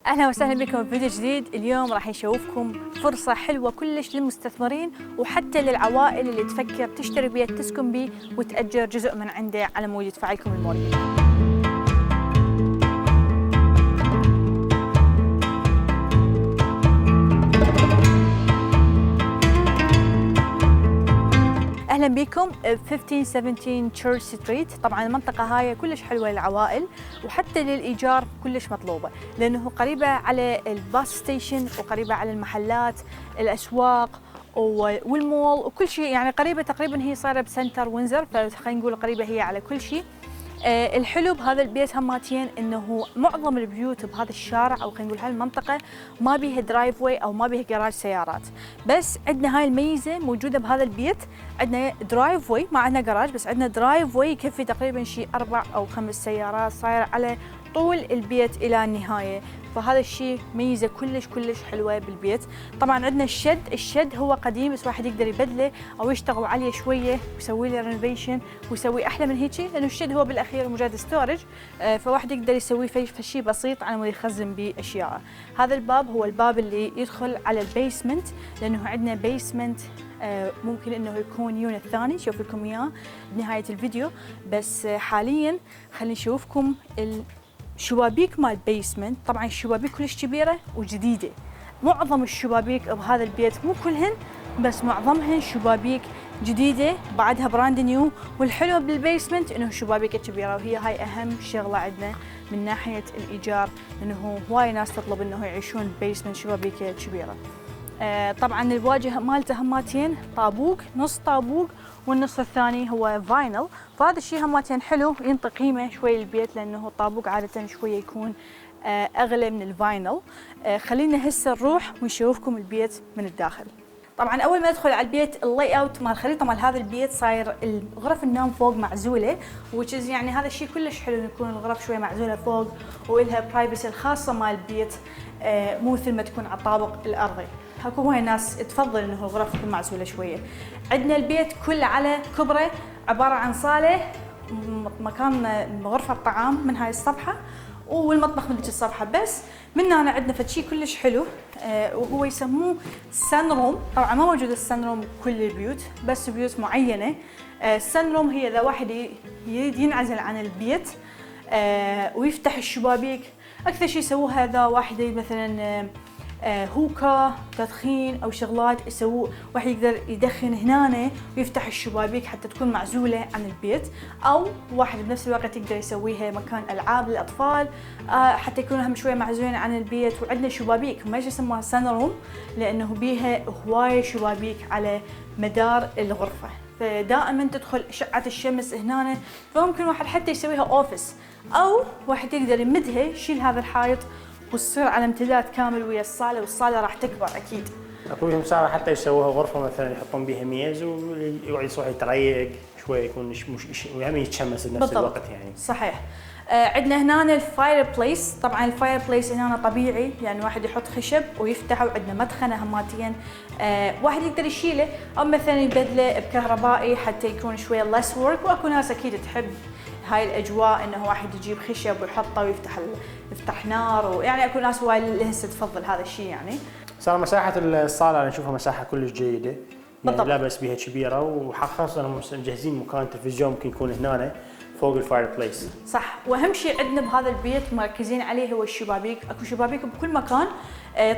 اهلا وسهلا بكم في فيديو جديد. اليوم راح نشوفكم فرصة حلوة كلش للمستثمرين وحتى للعوائل اللي تفكر تشتري بيت تسكن بيه وتأجر جزء من عنده على مود يدفع لكم الموريج. اهلا بكم ب 1517 تشيرش ستريت. طبعا المنطقه هاي كلش حلوه للعوائل وحتى للايجار كلش مطلوبه، لانه قريبه على الباص ستيشن وقريبه على المحلات، الاسواق والمول وكل شيء، يعني قريبه تقريبا هي صايره بسنتر وينزر، فخلينا نقول قريبه هي على كل شيء. الحلو بهذا البيت هماتين انه معظم البيوت بهذا الشارع او خلينا نقول هالمنطقه ما بيها درايف واي او ما بيها جراج سيارات، بس عندنا هاي الميزه موجوده بهذا البيت. عندنا درايف واي، ما عندنا جراج بس عندنا درايف واي يكفي تقريبا شيء 4 أو 5 سيارات صاير على طول البيت الى النهايه، فهذا الشيء ميزه كلش حلوه بالبيت. طبعا عندنا الشد هو قديم بس واحد يقدر يبدله او يشتغل عليه شويه ويسوي له رينوفيشن ويسوي احلى من هيك، لانه الشد هو بالاخير مجرد ستورج، فواحد يقدر يسوي فيه شيء بسيط على مود يخزن به اشياء. هذا الباب هو الباب اللي يدخل على البيسمنت، لانه عندنا بيسمنت ممكن انه يكون يونت ثاني شوف لكم اياه بنهايه الفيديو، بس حاليا خلينا نشوفكم الشبابيك مال البيسمنت. طبعا الشبابيك كلش كبيره وجديده، معظم الشبابيك بهذا البيت مو كلهن بس معظمهن شبابيك جديده بعدها براند نيو. والحلو بالبيسمنت انه شبابيك كبيره، وهي هاي اهم شغله عندنا من ناحيه الايجار، لانه هواي ناس تطلب انه يعيشون ببيسمنت شبابيك كبيره. طبعا الواجهه مالته هماتين طابوق، نص طابوق والنص الثاني هو فاينل، فهذا الشيء هماتين حلو ينطي قيمه شوي للبيت، لانه الطابوق عاده شويه يكون اغلى من الفاينل. خلينا هسه نروح ونشوفكم البيت من الداخل. طبعا اول ما ندخل على البيت اللاي اوت مال الخريطه مال هذا البيت صاير غرف النوم فوق معزوله، وتشز يعني هذا الشيء كلش حلو يكون الغرف شويه معزوله فوق والها برايفسي الخاصه مال البيت، مو مثل ما تكون على الطابق الارضي. اكو هواي ناس تفضل انه الغرف تكون معزوله شويه. عندنا البيت كله على كبره، عباره عن صاله، مكان غرفه طعام من هاي الصفحه، والمطبخ من ذيك الصفحه، بس من هنا عندنا فشي كلش حلو وهو يسموه سن روم. طبعا ما موجود السن روم بكل البيوت بس بيوت معينه. السن روم هي اذا واحد يريد ينعزل عن البيت ويفتح الشبابيك، اكثر شيء يسووها اذا واحد مثلا هوكا تدخين او شغلات يسووه، واحد يقدر يدخن هنا ويفتح الشبابيك حتى تكون معزوله عن البيت، او واحد بنفس الوقت يقدر يسويها مكان العاب للاطفال حتى يكونوا هم شويه معزولين عن البيت. وعندنا شبابيك ما يسموها سن روم لانه بيها هوايه شبابيك على مدار الغرفه، فدائما تدخل اشعه الشمس هنا، فممكن واحد حتى يسويها اوفيس، او واحد يقدر يمدها يشيل هذا الحائط وتصير على امتداد كامل ويا الصاله، والصاله راح تكبر اكيد. اكو بهم صار حتى يسووها غرفه مثلا يحطون بيها ميز ويقعد يروح يتريق شوي، يكون مش وهم يتشمس بنفس الوقت يعني. صحيح. عندنا هنا الفاير بليس. طبعا الفاير بليس هنا طبيعي يعني واحد يحط خشب ويفتحه، وعندنا مدخنه هماتين واحد يقدر يشيله او مثلا يبدله بكهربائي حتى يكون شويه ليس ورك. واكو ناس اكيد تحب هاي الاجواء انه واحد يجيب خشب ويحطه ويفتح نار، ويعني اكو ناس هواي هسه تفضل هذا الشيء. يعني صار مساحه الصاله نشوفها مساحه كلش جيده، بالضبط. لا بس بها كبيره، وخاصه انهم مجهزين مكان تلفزيون ممكن يكون هنا فوق الفاير بليس. صح. واهم شيء عندنا بهذا البيت مركزين عليه هو الشبابيك، اكو شبابيك بكل مكان.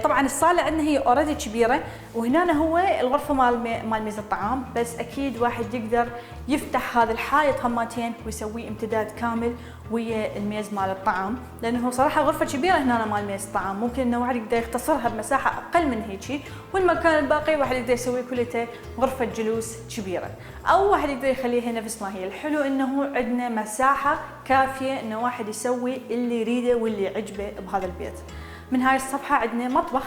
طبعا الصاله عندنا هي اوريدي كبيره، وهنا هو الغرفه مال ميز الطعام، بس اكيد واحد يقدر يفتح هذا الحائط هماتين ويسوي امتداد كامل ويا الميز مال الطعام، لانه صراحه غرفه كبيره هنا مال ميز الطعام، ممكن انه واحد يقدر يختصرها بمساحه اقل من هيك، والمكان الباقي واحد يقدر يسوي كلته غرفه جلوس كبيره، او واحد يقدر يخليها نفس ما هي. الحلو انه عندنا مساحه كافيه انه واحد يسوي اللي يريده واللي يعجبه بهذا البيت. من هاي الصفحه عندنا مطبخ.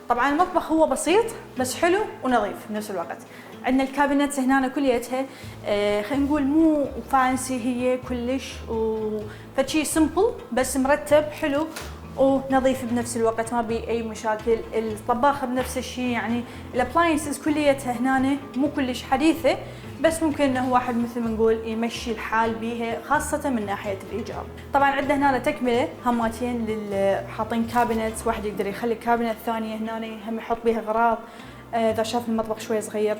طبعا المطبخ هو بسيط بس حلو ونظيف بنفس الوقت. عندنا الكابينتس هنا كليتها خلينا نقول مو فانسي، هي كلش فشي سمبل بس مرتب حلو، ونظيف بنفس الوقت، ما بي اي مشاكل. الطباخه بنفس الشيء، يعني الابلاينسز كليتها هنا مو كلش حديثه، بس ممكن انه واحد مثل ما نقول يمشي الحال بيها، خاصه من ناحيه الايجار. طبعا عندنا هنا تكمله هماتين حاطين كابينت، واحد يقدر يخلي كابينت ثانيه هنا هم يحط بيها اغراض اذا شاف المطبخ شوي صغير.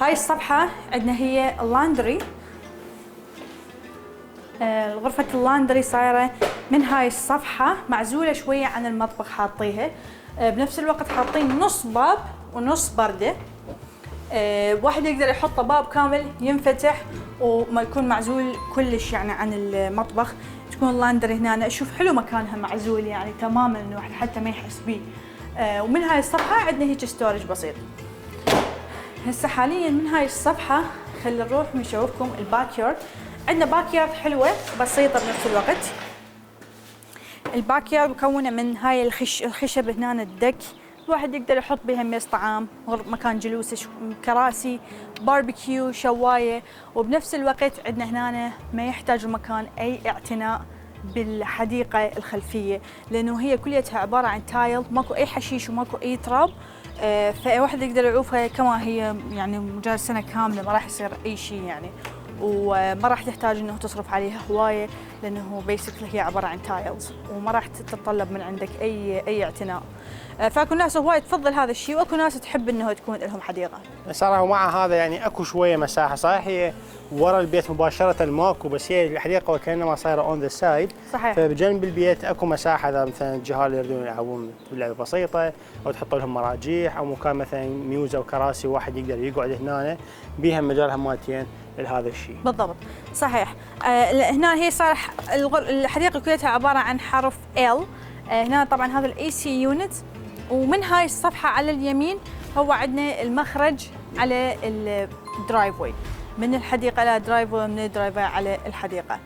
هاي الصفحه عندنا هي اللاندري. غرفة اللاندري صايرة من هاي الصفحة معزولة شوية عن المطبخ حاطيها، بنفس الوقت حاطين نص باب ونص بردة. واحد يقدر يحط باب كامل ينفتح وما يكون معزول كلش يعني عن المطبخ. تكون اللاندري هنا، اشوف حلو مكانها معزول يعني تماما، انه واحد حتى ما يحس بيه. ومن هاي الصفحة عندنا هيك ستورج بسيط. هسه حاليا من هاي الصفحة خلينا نروح ونشوفكم الباك يارد. عندنا باك يارد حلوة بسيطة بنفس الوقت. الباك يارد مكونة من هاي الخشب هنا، الدك، الواحد يقدر يحط بها ميز طعام، مكان جلوس، كراسي، باربيكيو، شواية. وبنفس الوقت عندنا هنا ما يحتاج المكان أي اعتناء بالحديقة الخلفية، لأنه هي كليتها عبارة عن تايل، ماكو أي حشيش وماكو أي تراب. فواحد يقدر يعوفها كما هي، يعني مجرد سنة كاملة ما راح يصير أي شيء يعني، وما راح تحتاج انه تصرف عليها هوايه، لانه بيسكلي هي عباره عن تايلز وما راح تتطلب من عندك اي اعتناء. فاكو ناس هواي تفضل هذا الشيء، واكو ناس تحب انه تكون لهم حديقه. صراحه مع هذا يعني اكو شويه مساحه، صحيح هي ورا البيت مباشره ماكو، بس هي الحديقه وكانما صايره اون ذا سايد. صحيح. فبجنب البيت اكو مساحه، اذا مثلا الجهال اللي يريدون يلعبون لعبه بسيطه او تحط لهم مراجيح او مكان مثلا ميوزه وكراسي واحد يقدر يقعد هنا، بيها مجال هماتين لهذا الشيء. بالضبط صحيح. هنا هي صار الحديقه كلها عباره عن حرف ال. هنا طبعا هذا الاي سي يونت. ومن هاي الصفحه على اليمين هو عندنا المخرج على الدرايف واي، من الحديقه الى درايف واي، من الدرايف واي على الحديقه.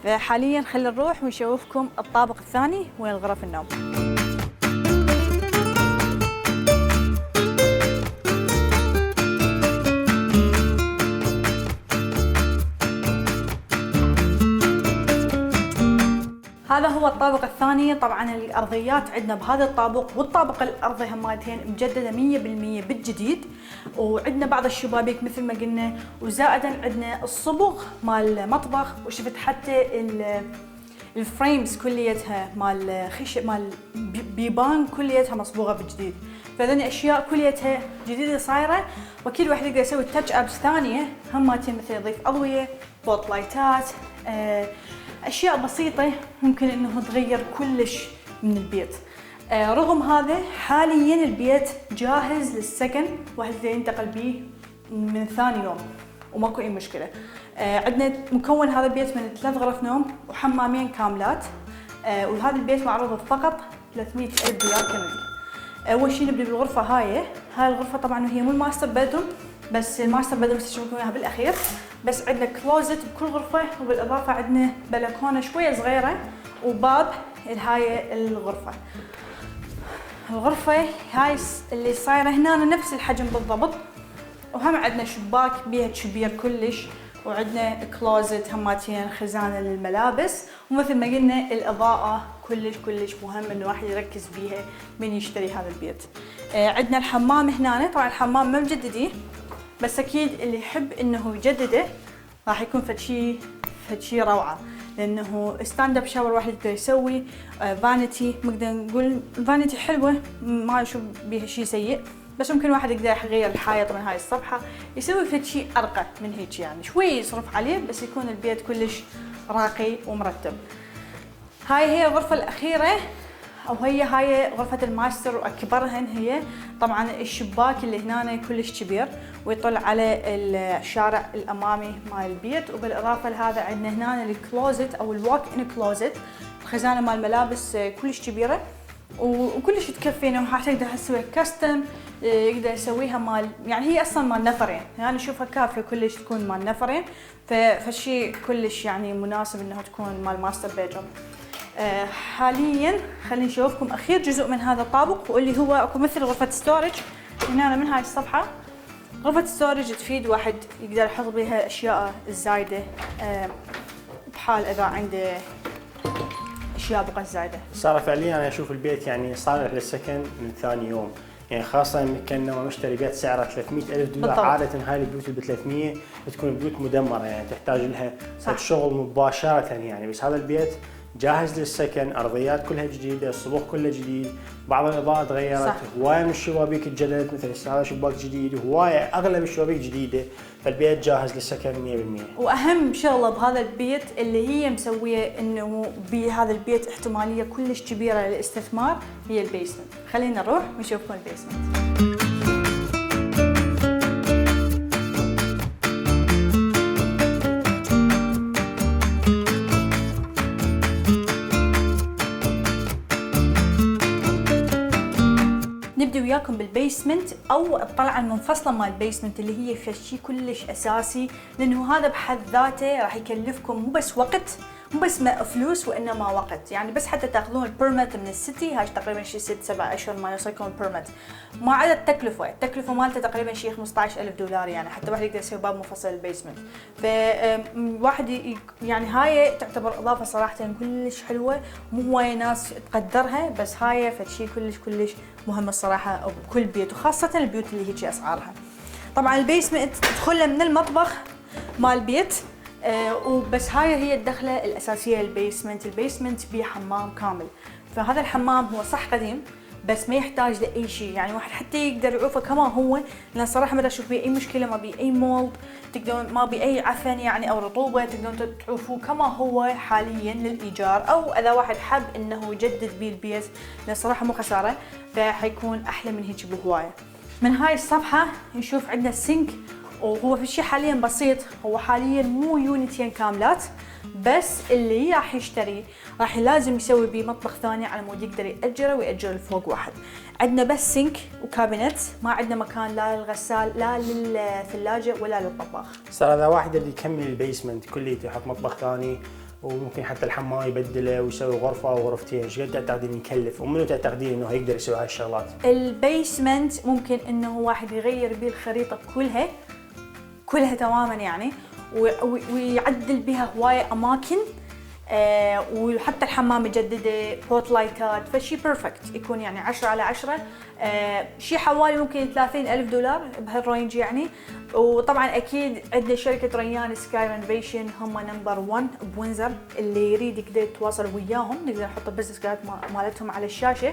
فحاليا خلينا نروح ونشوفكم الطابق الثاني وين غرف النوم. هذا هو الطابق الثاني. طبعا الارضيات عندنا بهذا الطابق والطابق الارضي هماتين مجدده 100% بالجديد، وعندنا بعض الشبابيك مثل ما قلنا، وزائدا عندنا الصبغ مال المطبخ، وشفت حتى الفريمز كليتها مال خشب مال بيبان كليتها مصبوغه بالجديد. فهذين اشياء كليتها جديده صايره، واكيد واحد يقدر يسوي تاتش ابس ثانيه هماتين، مثل يضيف اضويه، بوت لايتات، اشياء بسيطه ممكن انه تغير كلش من البيت. رغم هذا حاليا البيت جاهز للسكن، واحد يقدر ينتقل به من ثاني يوم وماكو اي مشكله. عندنا مكون هذا البيت من 3 غرف نوم وحمامين كاملات، وهذا البيت معروض فقط 300,000 ريال كندي. اول شيء نبدا بالغرفه هاي الغرفه طبعا هي مو الماستر بيدروم، بس الماستر بيدروم تشوفون اياها بالاخير. بس عندنا كلوزت بكل غرفه، وبالاضافه عندنا بلكونه شويه صغيره وباب لهاي الغرفه. الغرفه هاي اللي صايره هنا نفس الحجم بالضبط، وهم عندنا شباك بيها كبير كلش، وعندنا كلوزت هماتين خزانه للملابس. ومثل ما قلنا الاضاءه كلش مهم انه الواحد يركز بيها من يشتري هذا البيت. عندنا الحمام هنا، طبعا الحمام ما مجددين، بس اكيد اللي يحب انه يجدده راح يكون فد شيء روعه، لانه ستاند اب شاور واحد يقدر يسوي، فانيتي نقدر نقول فانيتي حلوه ما اشوف بيها شيء سيء، بس ممكن واحد يقدر يغير الحائط من هاي الصفحه، يسوي فد شيء ارقى من هيك، يعني شوي يصرف عليه بس يكون البيت كلش راقي ومرتب. هاي هي الغرفه الاخيره، او هاي غرفه الماستر واكبرهن. هي طبعا الشباك اللي هنا كلش كبير ويطل على الشارع الامامي مال البيت، وبالاضافه لهذا عندنا هنا الكلوزت او الواك ان كلوزت، الخزانه مال الملابس كلش كبيره وكلش تكفينا، وحتى يقدر يسويها كاستم، يقدر يسويها مال، يعني هي اصلا مال نفرين، يعني اشوفها كافيه كلش تكون مال نفرين، فشي كلش يعني مناسب انها تكون مال ماستر بيدروم. حاليا خلينا نشوفكم اخير جزء من هذا الطابق، واللي هو اكو مثل غرفه ستورج هنا من هاي الصفحه. غرفه ستورج تفيد واحد يقدر يحط بها اشياء الزايده، بحال اذا عنده اشياء بقى زايده. صار فعليا انا اشوف البيت يعني صالح للسكن من ثاني يوم، يعني خاصة كأنه مشتري بيت سعره 300,000 دولار. بالضبط. عادة هاي البيوت اللي ب 300 بتكون بيوت مدمرة، يعني تحتاج لها شغل مباشرة يعني. بس هذا البيت جاهز للسكن، أرضيات كلها جديدة، الصبوغ كله جديد، بعض الإضاءة تغيرت، هواية من الشبابيك اتجددت، مثل هذا شباك جديد، وهواية أغلب الشبابيك جديدة، فالبيت جاهز للسكن 100%. واهم شغله بهذا البيت اللي هي مسويه انه بهذا البيت احتماليه كلش كبيره للاستثمار هي البيسمنت. خلينا نروح ونشوفكم البيسمنت. نبدأ وياكم بالبيسمنت او الطلعه المنفصله مال البيسمنت اللي هي شيء كلش اساسي، لانه هذا بحد ذاته راح يكلفكم مو بس وقت، مو بس فلوس وانما وقت. يعني بس حتى تاخذون البيرمت من السيتي هاي تقريبا شيء 6-7 اشهر ما يوصلكم البيرمت، ما عدا التكلفه مالته تقريبا شيء 15,000 دولار، يعني حتى واحد يقدر يسوي باب منفصل للبيسمنت. فواحد يعني هاي تعتبر اضافه صراحه كلش حلوه، مو هوايه ناس تقدرها، بس هاي فشي كلش مهم الصراحه بكل بيت، وخاصه البيوت اللي هيك اسعارها. طبعا البيسمنت تدخله من المطبخ مال البيت، وبس هاي هي الدخله الاساسيه للبيسمنت. البيسمنت بيه حمام كامل، فهذا الحمام هو صح قديم بس ما يحتاج لاي شيء، يعني واحد حتى يقدر يعوفه كما هو، لان صراحه ما اشوف بيه اي مشكله، ما بيه اي مولد، تقدرون ما بيه اي عفن يعني او رطوبه، تقدرون تعوفوه كما هو حاليا للايجار، او اذا واحد حب انه يجدد بيه البيت، لان صراحه مو خساره، فحيكون احلى من هيك بهوايه. من هاي الصفحه نشوف عندنا السينك، وهو في شيء حاليا بسيط، هو حاليا مو يونتين كاملات، بس اللي راح يشتري راح لازم يسوي بيه مطبخ ثاني على مود يقدر يأجره ويأجر الفوق واحد. عندنا بس سينك وكابينت، ما عندنا مكان لا للغسال لا للثلاجة ولا للطباخ. صار اذا واحد يبي يكمل البيسمنت كليته يحط مطبخ ثاني، وممكن حتى الحمام يبدله ويسوي غرفه او غرفتين، ايش قد تعتقدين يكلف؟ ومنو تعتقدين انه يقدر يسوي هاي الشغلات؟ البيسمنت ممكن انه واحد يغير بيه الخريطة كلها تماما يعني، ويعدل بها هواية اماكن، وحتى الحمام يجدده، بوت لايتات، فشي بيرفكت يكون يعني 10/10. شي حوالي ممكن 30,000 دولار بهالرينج يعني. وطبعا اكيد عندنا شركه ريان سكاي رينوفيشن، هم نمبر 1 بوينزر، اللي يريد يقدر يتواصل وياهم، نقدر نحط البزنس كارد مالتهم على الشاشه.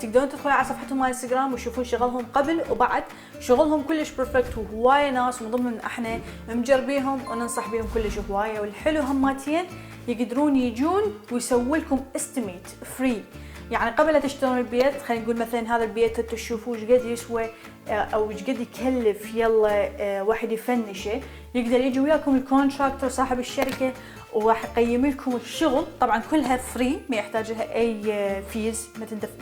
تقدرون تدخلون على صفحتهم على الانستغرام وتشوفون شغلهم قبل وبعد، شغلهم كلش بيرفكت، وهوايه ناس من ضمنهم احنا مجربيهم وننصح بيهم كلش هوايه. والحلو هماتين يقدرون يجون ويسووا لكم استيميت فري، يعني قبل لا تشترون البيت خلينا نقول مثلا هذا البيت تشوفوا ايش قد يسوى او ايش قد يكلف، يلا واحد يفنشه، يقدر يجي وياكم الكونتراكتور صاحب الشركه وراح يقيم لكم الشغل، طبعا كلها فري ما يحتاج لها اي فيز،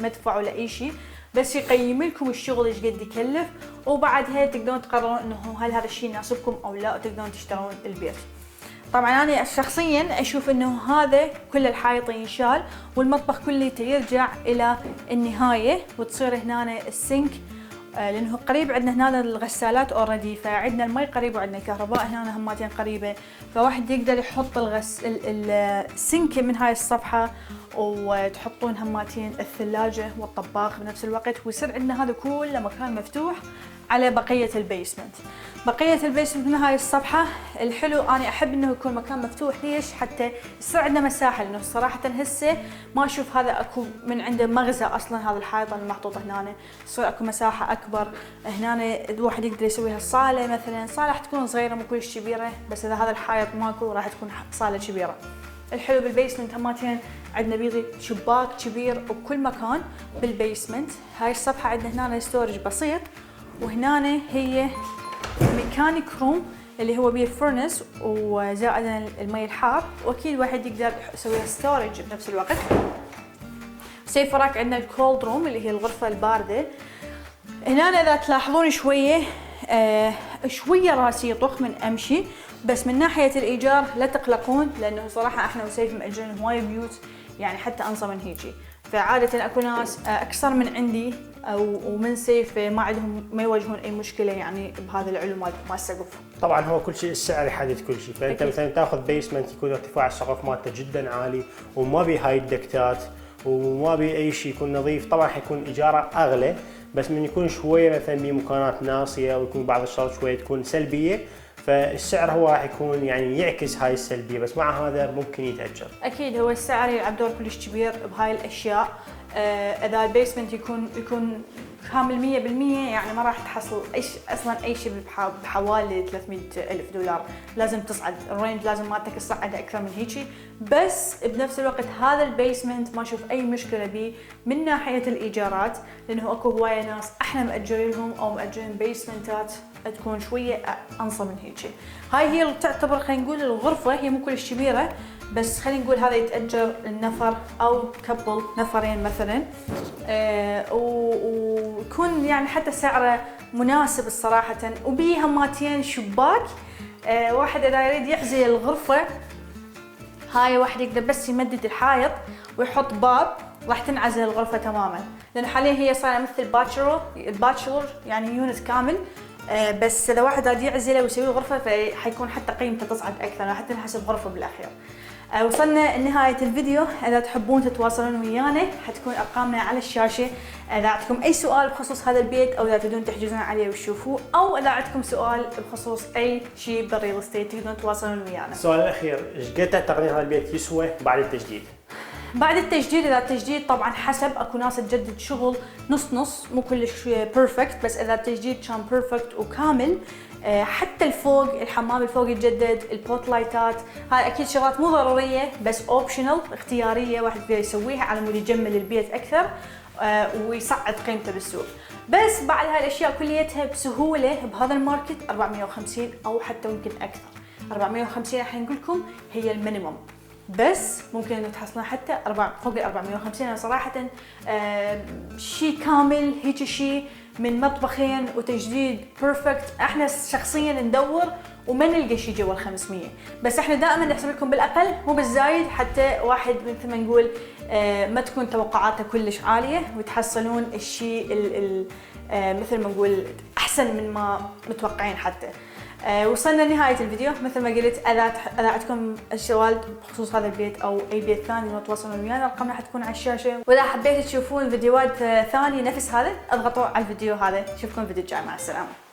ما تدفعوا لاي شيء، بس يقيم لكم الشغل ايش قد يكلف، وبعدها تقدرون تقررون انه هل هذا الشيء يناسبكم او لا، وتقدرون تشترون البيت. طبعا انا شخصيا اشوف انه هذا كل الحائط ينشال والمطبخ كله يرجع الى النهايه، وتصير هنا السينك، لانه قريب عندنا هنا الغسالات اوريدي، فعندنا المي قريب وعندنا الكهرباء هنا همتين قريبه، فواحد يقدر يحط السينك من هاي الصفحه، وتحطون هماتين الثلاجه والطباخ بنفس الوقت، ويصير عندنا هذا كله مكان مفتوح على بقيه البيسمنت. بقيه البيسمنت من هاي الصفحه الحلو، انا احب انه يكون مكان مفتوح، ليش؟ حتى يصير عندنا مساحه، لانه صراحه هسه ما اشوف هذا اكو من عنده مغزى اصلا، هذا الحائط المحطوط هنا يصير اكو مساحه اكبر هنا، الواحد يقدر يسويها صاله مثلا، صاله راح تكون صغيره مو كلش كبيره، بس اذا هذا الحائط ماكو راح تكون صاله كبيره. الحلو بالبيسمنت هماتين عندنا بيضي شباك كبير وبكل مكان بالبيسمنت. هاي الصفحه عندنا هنا ستورج بسيط، وهنا هي ميكانيك روم اللي هو بيه الفرنس وزائد المي الحار، واكيد واحد يقدر يسويها ستورج بنفس الوقت. سيف وراك عندنا الكولد روم اللي هي الغرفه البارده. هنا اذا تلاحظون شويه راسي يطخ من امشي، بس من ناحيه الايجار لا تقلقون، لانه صراحه احنا وسيف مأجرين هواي بيوت يعني حتى انصى من هيجي، فعاده اكو ناس اكثر من عندي ومن سيف ما عندهم ما يواجهون اي مشكله يعني بهذا العلو مال السقف. طبعا هو كل شيء السعر يحدد كل شيء، فانت أكيد. مثلا تاخذ بيسمنت يكون ارتفاع السقف مالته جدا عالي وما بي هاي الدكتات وما بي اي شيء، يكون نظيف، طبعا حيكون ايجاره اغلى، بس من يكون شويه مثلا بمكانات ناصيه ويكون بعض الشغلات شويه تكون سلبيه، فالسعر هو راح يكون يعني يعكس هاي السلبيه، بس مع هذا ممكن يتاجر. اكيد هو السعر يلعب دور كلش كبير بهاي الاشياء. اذا البيسمنت يكون كامل 100% يعني ما راح تحصل اصلا اي شيء بحوالي $300,000. لازم تصعد الرينج، لازم مالتك تصعد اكثر من هيجي، بس بنفس الوقت هذا البيسمنت ما اشوف اي مشكله به من ناحيه الايجارات، لانه اكو هوايه ناس احنا ماجرينهم او ماجرين بيسمنتات تكون شويه انصى من هيجي. هاي هي اللي تعتبر خلينا نقول الغرفه، هي مو كلش كبيره، بس خلينا نقول هذا يتأجر النفر أو كبل نفرين مثلا، ويكون يعني حتى سعره مناسب الصراحة، وبيه هماتين شباك. واحد إذا يريد يعزل الغرفة هاي، واحد يقدر بس يمدد الحائط ويحط باب راح تنعزل الغرفة تماما، لأن حاليا هي صايرة مثل الباتشلر يعني يونت كامل. بس إذا واحد راد يعزله ويسوي غرفة فحيكون حتى قيمته تصعد أكثر، حتى نحسب غرفة بالأخير. وصلنا لنهاية الفيديو، إذا تحبون تتواصلون ويانا حتكون أرقامنا على الشاشة. إذا عندكم أي سؤال بخصوص هذا البيت أو إذا تريدون تحجزون عليه وتشوفوه، أو إذا عندكم سؤال بخصوص أي شيء بالريل استيت تقدرون تتواصلون ويانا. السؤال الأخير، إيش قد تعتقدين هذا البيت يسوى بعد التجديد؟ بعد التجديد، اذا التجديد طبعا حسب، اكو ناس تجدد شغل نص نص مو كلش بيرفكت، بس اذا التجديد كان بيرفكت وكامل حتى الفوق الحمام الفوق يتجدد، البوت لايتات، هاي اكيد شغلات مو ضروريه بس اوبشنال اختياريه واحد يقدر يسويها على مود يجمل البيت اكثر ويصعد قيمته بالسوق. بس بعد هاي الاشياء كليتها بسهوله بهذا الماركت 450 او حتى يمكن اكثر. 450 الحين نقول لكم هي المينيموم، بس ممكن انه تحصلون حتى فوق ال 450. انا صراحه شيء كامل هيك شيء من مطبخين وتجديد بيرفكت احنا شخصيا ندور وما نلقى شيء جوا ال 500، بس احنا دائما نحسب لكم بالاقل مو بالزايد، حتى واحد مثل ما نقول ما تكون توقعاته كلش عاليه وتحصلون الشيء مثل ما نقول احسن من ما متوقعين حتى. وصلنا لنهاية الفيديو، مثل ما قلت إذا عندكم سؤال بخصوص هذا البيت أو أي بيت ثاني تواصلون ويانا، أرقامنا حتكون على الشاشة. وإذا حبيتوا تشوفون فيديوهات ثانية نفس هذا اضغطوا على الفيديو هذا. نشوفكم الفيديو الجاي، مع السلامة.